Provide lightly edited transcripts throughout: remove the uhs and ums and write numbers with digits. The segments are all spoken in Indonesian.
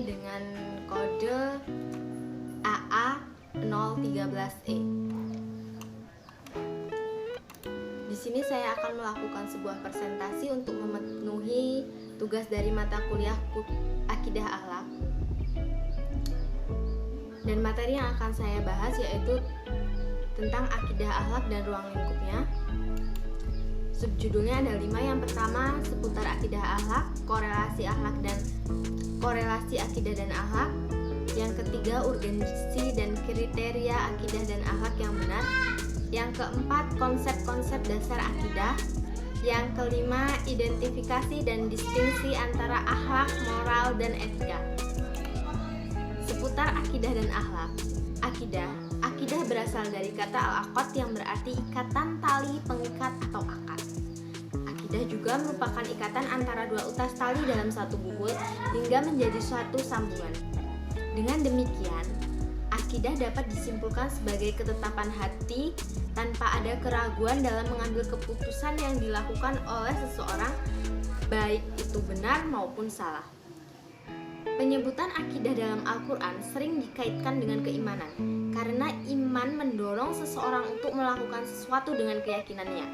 dengan kode AA013E. Di sini saya akan melakukan sebuah presentasi untuk memenuhi tugas dari mata kuliah Akidah Akhlak. Dan materi yang akan saya bahas yaitu tentang akidah akhlak dan ruang lingkupnya. Subjudulnya ada 5. Yang pertama seputar akidah akhlak, korelasi akidah dan akhlak. Yang ketiga urgensi dan kriteria akidah dan akhlak yang benar. Yang keempat konsep-konsep dasar akidah. Yang kelima identifikasi dan distingsi antara akhlak, moral, dan etika. Seputar akidah dan akhlak. Akidah berasal dari kata al-aqad yang berarti ikatan, tali, pengikat, atau akad. Akidah juga merupakan ikatan antara dua utas tali dalam satu buhut hingga menjadi suatu sambungan. Dengan demikian, akidah dapat disimpulkan sebagai ketetapan hati tanpa ada keraguan dalam mengambil keputusan yang dilakukan oleh seseorang, baik itu benar maupun salah. Penyebutan akidah dalam Al-Quran sering dikaitkan dengan keimanan, karena iman mendorong seseorang untuk melakukan sesuatu dengan keyakinannya.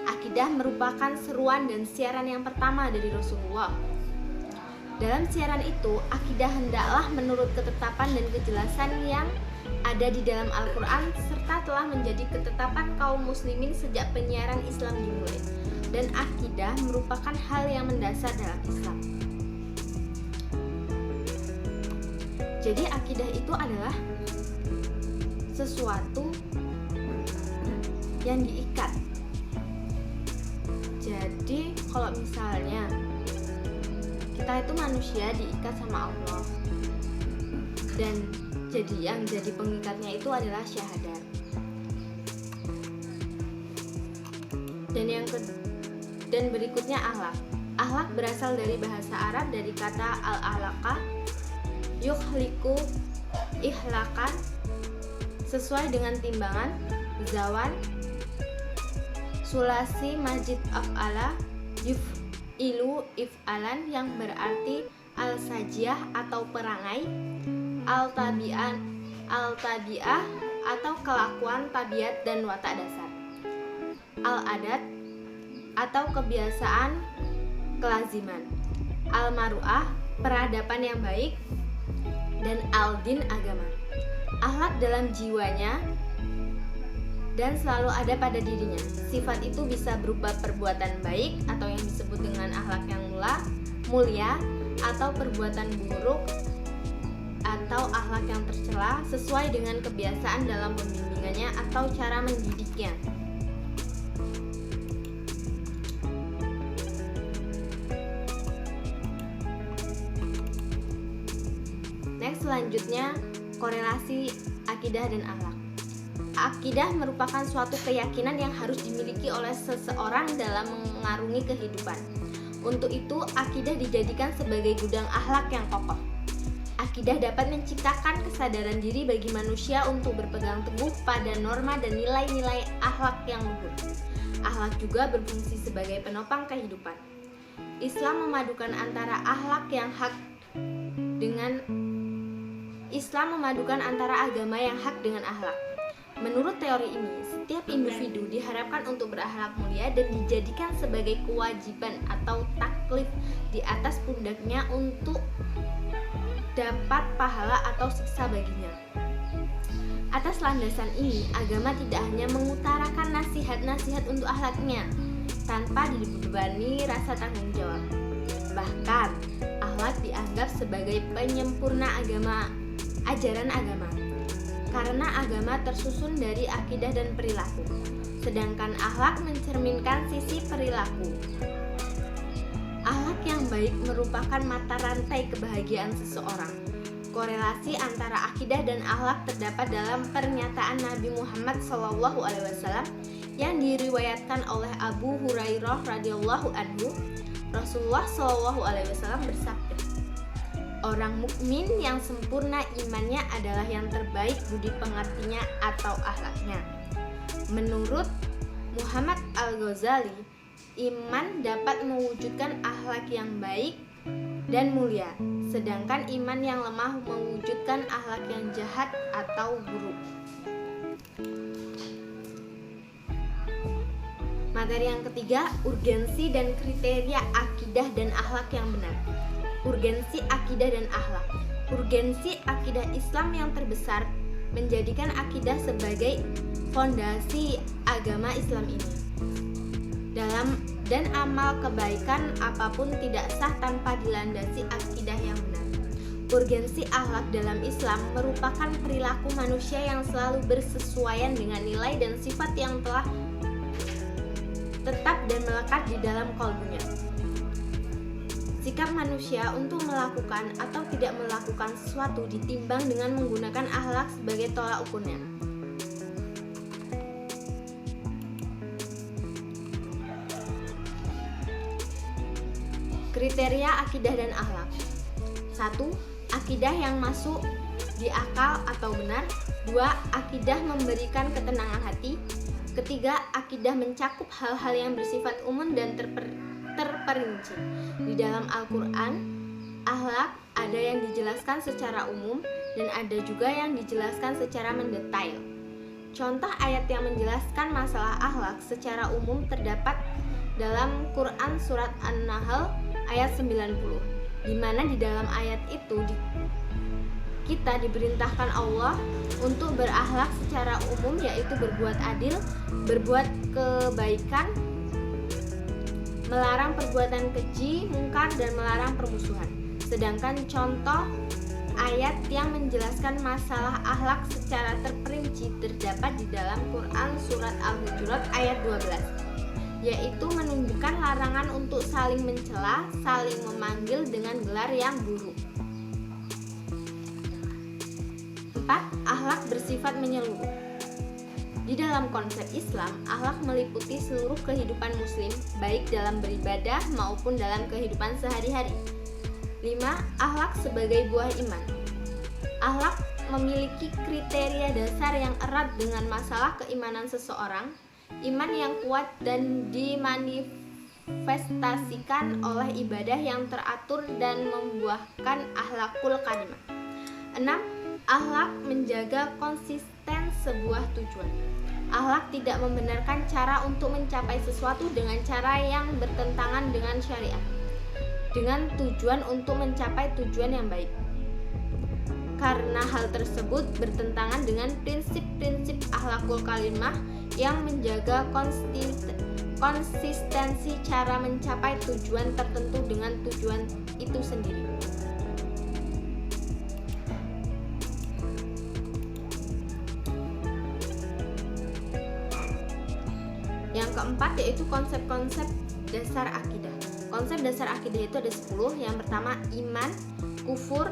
Akidah merupakan seruan dan siaran yang pertama dari Rasulullah. Dalam siaran itu, akidah hendaklah menurut ketetapan dan kejelasan yang ada di dalam Al-Quran, serta telah menjadi ketetapan kaum muslimin sejak penyiaran Islam dimulai. Dan akidah merupakan hal yang mendasar dalam Islam. Jadi akidah itu adalah sesuatu yang diikat. Jadi kalau misalnya kita itu manusia diikat sama Allah, dan yang jadi pengikatnya itu adalah syahadat. Dan berikutnya akhlak. Akhlak berasal dari bahasa Arab dari kata al-alaqah, yukhliku ikhlakan, sesuai dengan timbangan zawan, sulasi majid af'ala, yuf'ilu if'alan yang berarti al-sajiyah atau perangai, al-tabi'ah atau kelakuan, tabiat, dan watak dasar, al-adat atau kebiasaan, kelaziman, al-maru'ah peradaban yang baik, dan al-din agama. Akhlak dalam jiwanya dan selalu ada pada dirinya. Sifat itu bisa berupa perbuatan baik atau yang disebut dengan akhlak yang mulia, atau perbuatan buruk atau akhlak yang tercela sesuai dengan kebiasaan dalam pembimbingannya atau cara mendidiknya. Selanjutnya, korelasi akidah dan akhlak. Akidah merupakan suatu keyakinan yang harus dimiliki oleh seseorang dalam mengarungi kehidupan. Untuk itu, akidah dijadikan sebagai gudang akhlak yang kokoh. Akidah dapat menciptakan kesadaran diri bagi manusia untuk berpegang teguh pada norma dan nilai-nilai akhlak yang luhur. Akhlak juga berfungsi sebagai penopang kehidupan. Islam memadukan antara agama yang hak dengan akhlak. Menurut teori ini, setiap individu diharapkan untuk berakhlak mulia dan dijadikan sebagai kewajiban atau taklif di atas pundaknya untuk dapat pahala atau siksa baginya. Atas landasan ini, agama tidak hanya mengutarakan nasihat-nasihat untuk akhlaknya tanpa dibebani rasa tanggung jawab. Bahkan, akhlak dianggap sebagai penyempurna ajaran agama, karena agama tersusun dari akidah dan perilaku, sedangkan akhlak mencerminkan sisi perilaku. Akhlak yang baik merupakan mata rantai kebahagiaan seseorang. Korelasi antara akidah dan akhlak terdapat dalam pernyataan Nabi Muhammad SAW yang diriwayatkan oleh Abu Hurairah radhiyallahu anhu. Rasulullah SAW bersabda, orang mukmin yang sempurna imannya adalah yang terbaik budi pengertinya atau akhlaknya. Menurut Muhammad Al-Ghazali, iman dapat mewujudkan akhlak yang baik dan mulia, sedangkan iman yang lemah mewujudkan akhlak yang jahat atau buruk. Materi yang ketiga, urgensi dan kriteria akidah dan akhlak yang benar. Urgensi akidah dan akhlak. Urgensi akidah Islam yang terbesar menjadikan akidah sebagai fondasi agama Islam ini. Dan amal kebaikan apapun tidak sah tanpa dilandasi akidah yang benar. Urgensi akhlak dalam Islam merupakan perilaku manusia yang selalu bersesuaian dengan nilai dan sifat yang telah tetap dan melekat di dalam kalbunya. Sikap manusia untuk melakukan atau tidak melakukan sesuatu ditimbang dengan menggunakan akhlak sebagai tolak ukurnya. Kriteria akidah dan akhlak. 1. Akidah yang masuk di akal atau benar. 2. Akidah memberikan ketenangan hati. Ketiga, akidah mencakup hal-hal yang bersifat umum dan terperinci. Di dalam Al-Quran, akhlak ada yang dijelaskan secara umum dan ada juga yang dijelaskan secara mendetail. Contoh ayat yang menjelaskan masalah akhlak secara umum terdapat dalam Quran surat An-Nahl ayat 90, di mana di dalam ayat itu kita diperintahkan Allah untuk berakhlak secara umum, yaitu berbuat adil, berbuat kebaikan, melarang perbuatan keji, mungkar, dan melarang permusuhan. Sedangkan contoh ayat yang menjelaskan masalah akhlak secara terperinci terdapat di dalam Quran surat Al-Hujurat ayat 12, yaitu menunjukkan larangan untuk saling mencela, saling memanggil dengan gelar yang buruk. 4. Akhlak bersifat menyeluruh. Di dalam konsep Islam, akhlak meliputi seluruh kehidupan muslim, baik dalam beribadah maupun dalam kehidupan sehari-hari. 5. Akhlak sebagai buah iman. Akhlak memiliki kriteria dasar yang erat dengan masalah keimanan seseorang. Iman yang kuat dan dimanifestasikan oleh ibadah yang teratur dan membuahkan akhlakul karimah. 6. Akhlak menjaga konsisten sebuah tujuan. Akhlak tidak membenarkan cara untuk mencapai sesuatu dengan cara yang bertentangan dengan syariat, dengan tujuan untuk mencapai tujuan yang baik. Karena hal tersebut bertentangan dengan prinsip-prinsip akhlakul karimah yang menjaga konsistensi cara mencapai tujuan tertentu dengan tujuan itu sendiri. Yang keempat yaitu konsep-konsep dasar akidah. Konsep dasar akidah itu ada 10. Yang pertama iman, kufur,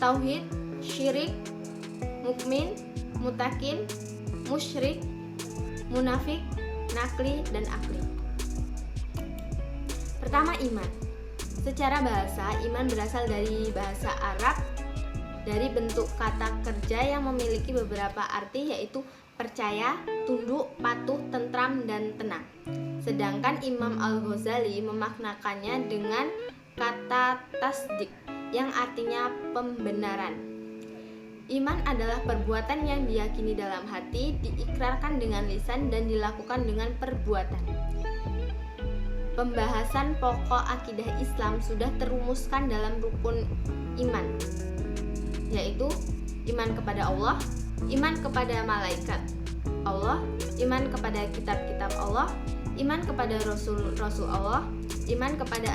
tauhid, syirik, mukmin, mutakin, musyrik, munafik, nakli, dan akli. Pertama, iman. Secara bahasa, iman berasal dari bahasa Arab dari bentuk kata kerja yang memiliki beberapa arti, yaitu percaya, tunduk, patuh, tentram, dan tenang. Sedangkan Imam Al-Ghazali memaknakannya dengan kata tasdik yang artinya pembenaran. Iman adalah perbuatan yang diyakini dalam hati, diikrarkan dengan lisan, dan dilakukan dengan perbuatan. Pembahasan pokok akidah Islam sudah terumuskan dalam rukun iman, yaitu iman kepada Allah, iman kepada malaikat Allah, iman kepada kitab-kitab Allah, iman kepada rasul-rasul Allah, iman kepada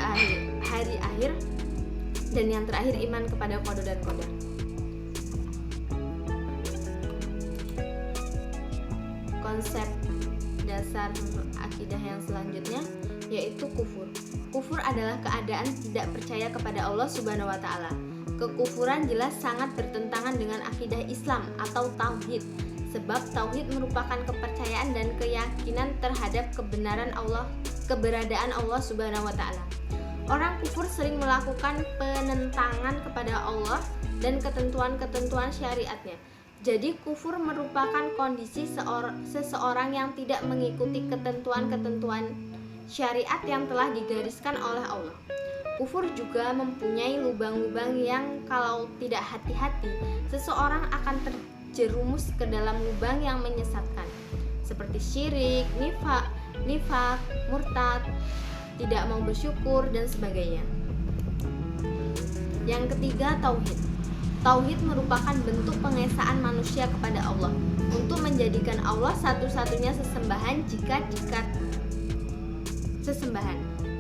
hari akhir, dan yang terakhir iman kepada qada dan qadar. Konsep dasar akidah yang selanjutnya yaitu kufur. Kufur adalah keadaan tidak percaya kepada Allah Subhanahu wa taala. Kekufuran jelas sangat bertentangan dengan akidah Islam atau tauhid, sebab tauhid merupakan kepercayaan dan keyakinan terhadap keberadaan Allah Subhanahu wa taala. Orang kufur sering melakukan penentangan kepada Allah dan ketentuan-ketentuan syariatnya. Jadi kufur merupakan kondisi seseorang yang tidak mengikuti ketentuan-ketentuan syariat yang telah digariskan oleh Allah. Kufur juga mempunyai lubang-lubang yang kalau tidak hati-hati, seseorang akan terjerumus ke dalam lubang yang menyesatkan, seperti syirik, nifak, murtad, tidak mau bersyukur, dan sebagainya. Yang ketiga, tauhid. Tauhid merupakan bentuk pengesaan manusia kepada Allah untuk menjadikan Allah satu-satunya sesembahan.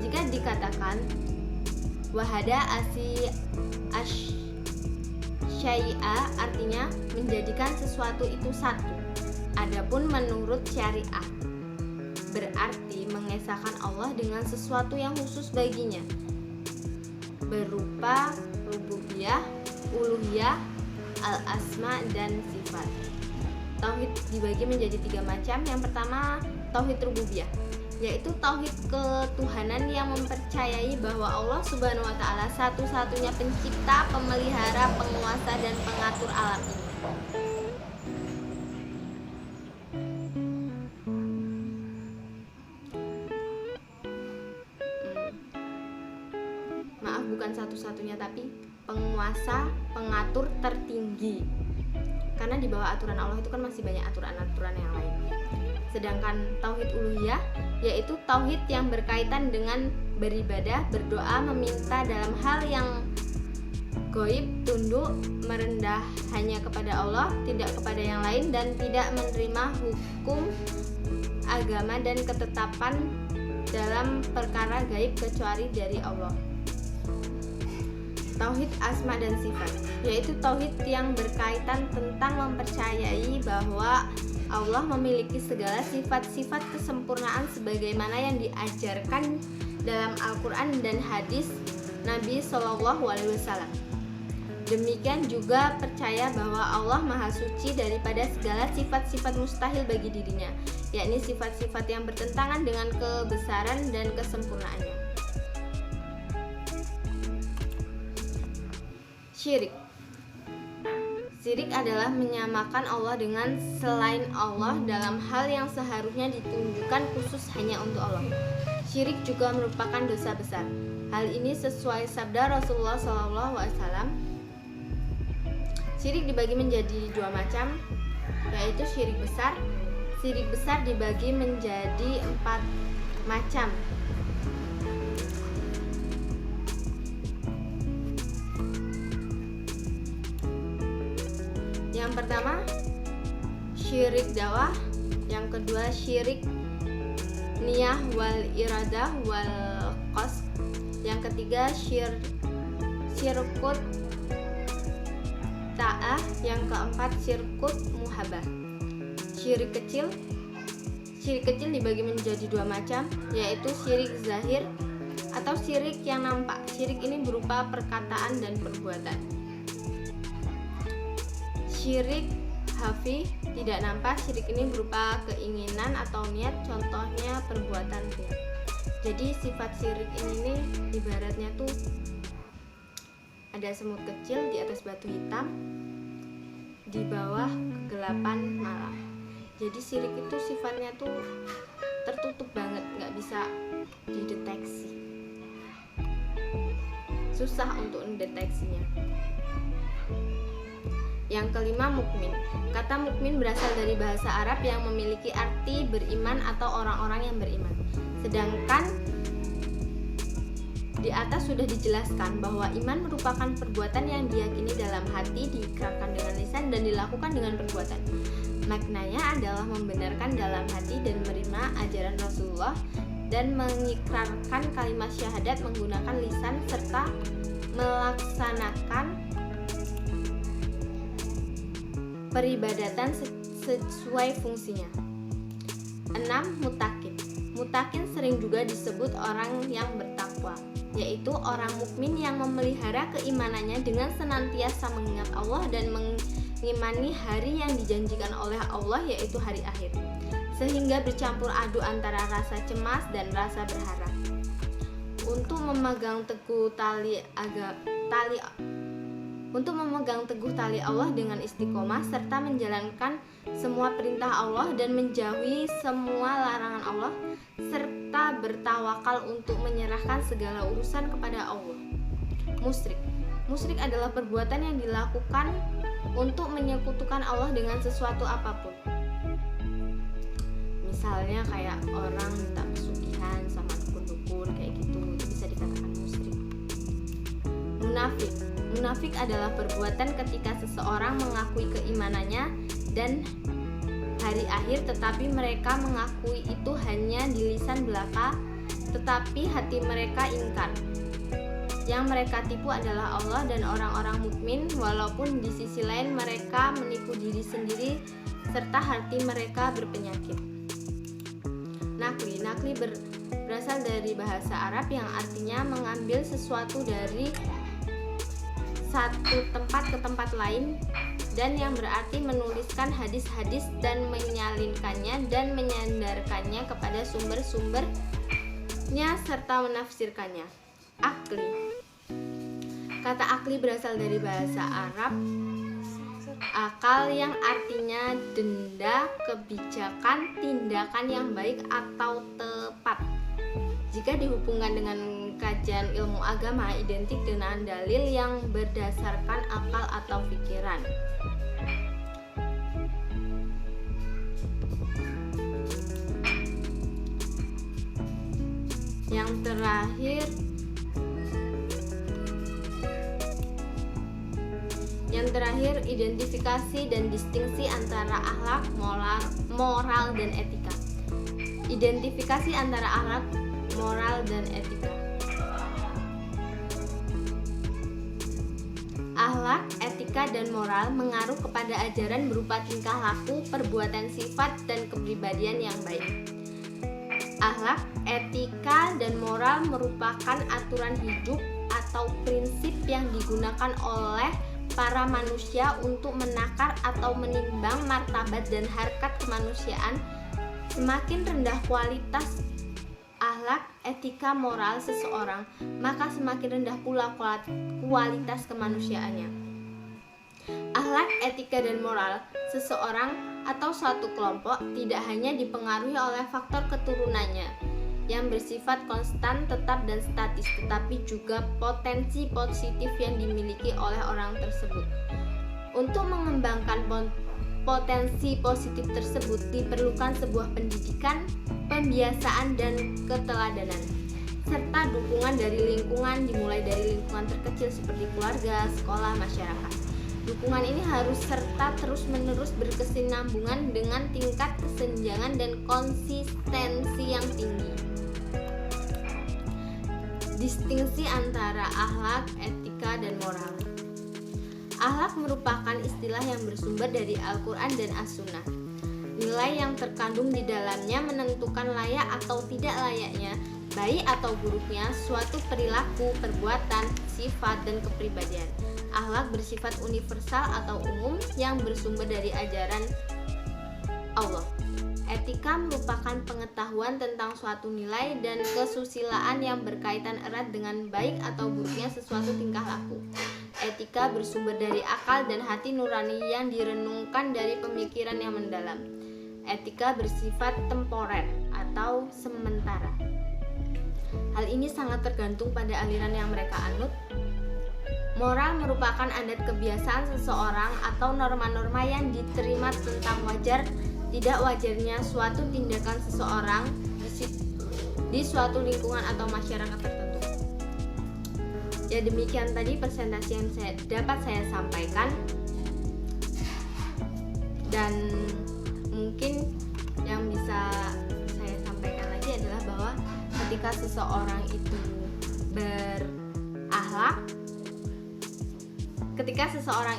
Jika dikatakan wahada syai'a artinya menjadikan sesuatu itu satu. Adapun menurut syariat berarti mengesahkan Allah dengan sesuatu yang khusus baginya, berupa rububiyah, uluhiyah, al-asma, dan sifat. Tauhid dibagi menjadi 3 macam. Yang pertama, tauhid rububiyah, yaitu tauhid ketuhanan yang mempercayai bahwa Allah Subhanahu wa taala satu-satunya pencipta, pemelihara, penguasa, dan pengatur alam ini. Maaf, bukan satu-satunya, tapi penguasa, pengatur tertinggi. Karena di bawah aturan Allah itu kan masih banyak aturan-aturan yang lain. Sedangkan tauhid uluhiyah yaitu tauhid yang berkaitan dengan beribadah, berdoa, meminta dalam hal yang gaib, tunduk, merendah hanya kepada Allah, tidak kepada yang lain, dan tidak menerima hukum agama dan ketetapan dalam perkara gaib kecuali dari Allah. Tauhid asma dan sifat, yaitu tauhid yang berkaitan tentang mempercayai bahwa Allah memiliki segala sifat-sifat kesempurnaan sebagaimana yang diajarkan dalam Al-Quran dan hadis Nabi SAW. Demikian juga percaya bahwa Allah Maha Suci daripada segala sifat-sifat mustahil bagi dirinya, yakni sifat-sifat yang bertentangan dengan kebesaran dan kesempurnaannya. Syirik. Syirik adalah menyamakan Allah dengan selain Allah dalam hal yang seharusnya ditunjukkan khusus hanya untuk Allah. Syirik juga merupakan dosa besar. Hal ini sesuai sabda Rasulullah SAW. Syirik dibagi menjadi 2 macam, yaitu syirik besar. Syirik besar dibagi menjadi 4 macam. Yang pertama, syirik dakwah. Yang kedua, syirik niyah wal iradah wal qasd. Yang ketiga, syirkut ta'ah. Yang keempat, syirkut muhabah. Syirik kecil dibagi menjadi 2 macam, yaitu syirik zahir atau syirik yang nampak. Syirik ini berupa perkataan dan perbuatan. Syirik hafi tidak nampak. Syirik ini berupa keinginan atau niat, contohnya perbuatan riya. Jadi sifat syirik ini nih ibaratnya tuh ada semut kecil di atas batu hitam di bawah kegelapan malam. Jadi syirik itu sifatnya tuh tertutup banget, nggak bisa dideteksi, susah untuk mendeteksinya. Yang kelima, mukmin. Kata mukmin berasal dari bahasa Arab yang memiliki arti beriman atau orang-orang yang beriman. Sedangkan di atas sudah dijelaskan bahwa iman merupakan perbuatan yang diyakini dalam hati, diikrarkan dengan lisan, dan dilakukan dengan perbuatan. Maknanya adalah membenarkan dalam hati dan menerima ajaran Rasulullah dan mengikrarkan kalimat syahadat menggunakan lisan serta melaksanakan peribadatan sesuai fungsinya. 6. Mutakin. Mutakin sering juga disebut orang yang bertakwa, yaitu orang mukmin yang memelihara keimanannya dengan senantiasa mengingat Allah dan mengimani hari yang dijanjikan oleh Allah, yaitu hari akhir, sehingga bercampur aduk antara rasa cemas dan rasa berharap. Untuk memegang teguh tali untuk memegang teguh tali Allah dengan istiqomah serta menjalankan semua perintah Allah dan menjauhi semua larangan Allah serta bertawakal untuk menyerahkan segala urusan kepada Allah. Musyrik adalah perbuatan yang dilakukan untuk menyekutukan Allah dengan sesuatu apapun. Misalnya kayak orang minta pesugihan sama dukun-dukun kayak gitu, itu bisa dikatakan musyrik. Munafik adalah perbuatan ketika seseorang mengakui keimanannya dan hari akhir, tetapi mereka mengakui itu hanya di lisan belaka, tetapi hati mereka ingkar. Yang mereka tipu adalah Allah dan orang-orang mukmin, walaupun di sisi lain mereka menipu diri sendiri serta hati mereka berpenyakit. Nakli berasal dari bahasa Arab yang artinya mengambil sesuatu dari satu tempat ke tempat lain, dan yang berarti menuliskan hadis-hadis dan menyalinkannya dan menyandarkannya kepada sumber-sumbernya serta menafsirkannya. Akli. Kata akli berasal dari bahasa Arab akal yang artinya denda, kebijakan, tindakan yang baik atau tepat. Jika dihubungkan dengan kajian ilmu agama, identik dengan dalil yang berdasarkan akal atau pikiran. Yang terakhir, identifikasi dan distingsi antara akhlak, moral, dan etika. Identifikasi antara akhlak, moral, dan etika. Akhlak, etika, dan moral mengaruh kepada ajaran berupa tingkah laku, perbuatan, sifat, dan kepribadian yang baik. Akhlak, etika, dan moral merupakan aturan hidup atau prinsip yang digunakan oleh para manusia untuk menakar atau menimbang martabat dan harkat kemanusiaan. Semakin rendah kualitas akhlak, etika, moral seseorang, maka semakin rendah pula kualitas kemanusiaannya. Akhlak, etika, dan moral seseorang atau suatu kelompok tidak hanya dipengaruhi oleh faktor keturunannya yang bersifat konstan, tetap, dan statis, tetapi juga potensi positif yang dimiliki oleh orang tersebut. Untuk mengembangkan potensi positif tersebut diperlukan sebuah pendidikan, pembiasaan, dan keteladanan, serta dukungan dari lingkungan, dimulai dari lingkungan terkecil seperti keluarga, sekolah, masyarakat. Dukungan ini harus serta terus-menerus berkesinambungan dengan tingkat kesenjangan dan konsistensi yang tinggi. Distingsi antara akhlak, etika, dan moral. Akhlak merupakan istilah yang bersumber dari Al-Quran dan As-Sunnah. Nilai yang terkandung di dalamnya menentukan layak atau tidak layaknya, baik atau buruknya suatu perilaku, perbuatan, sifat, dan kepribadian. Akhlak bersifat universal atau umum yang bersumber dari ajaran Allah. Etika merupakan pengetahuan tentang suatu nilai dan kesusilaan yang berkaitan erat dengan baik atau buruknya sesuatu tingkah laku. Etika bersumber dari akal dan hati nurani yang direnungkan dari pemikiran yang mendalam. Etika bersifat temporer atau sementara. Hal ini sangat tergantung pada aliran yang mereka anut. Moral merupakan adat kebiasaan seseorang atau norma-norma yang diterima tentang wajar tidak wajarnya suatu tindakan seseorang di suatu lingkungan atau masyarakat tertentu. Ya, demikian tadi presentasi yang dapat saya sampaikan, dan mungkin yang bisa saya sampaikan lagi adalah bahwa ketika seseorang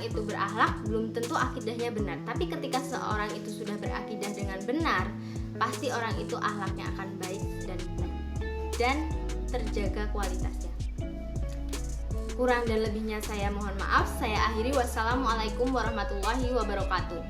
itu berakhlak belum tentu akidahnya benar, tapi ketika seseorang itu sudah berakidah dengan benar, pasti orang itu akhlaknya akan baik dan terjaga kualitasnya. Kurang dan lebihnya saya mohon maaf. Saya akhiri. Wassalamualaikum warahmatullahi wabarakatuh.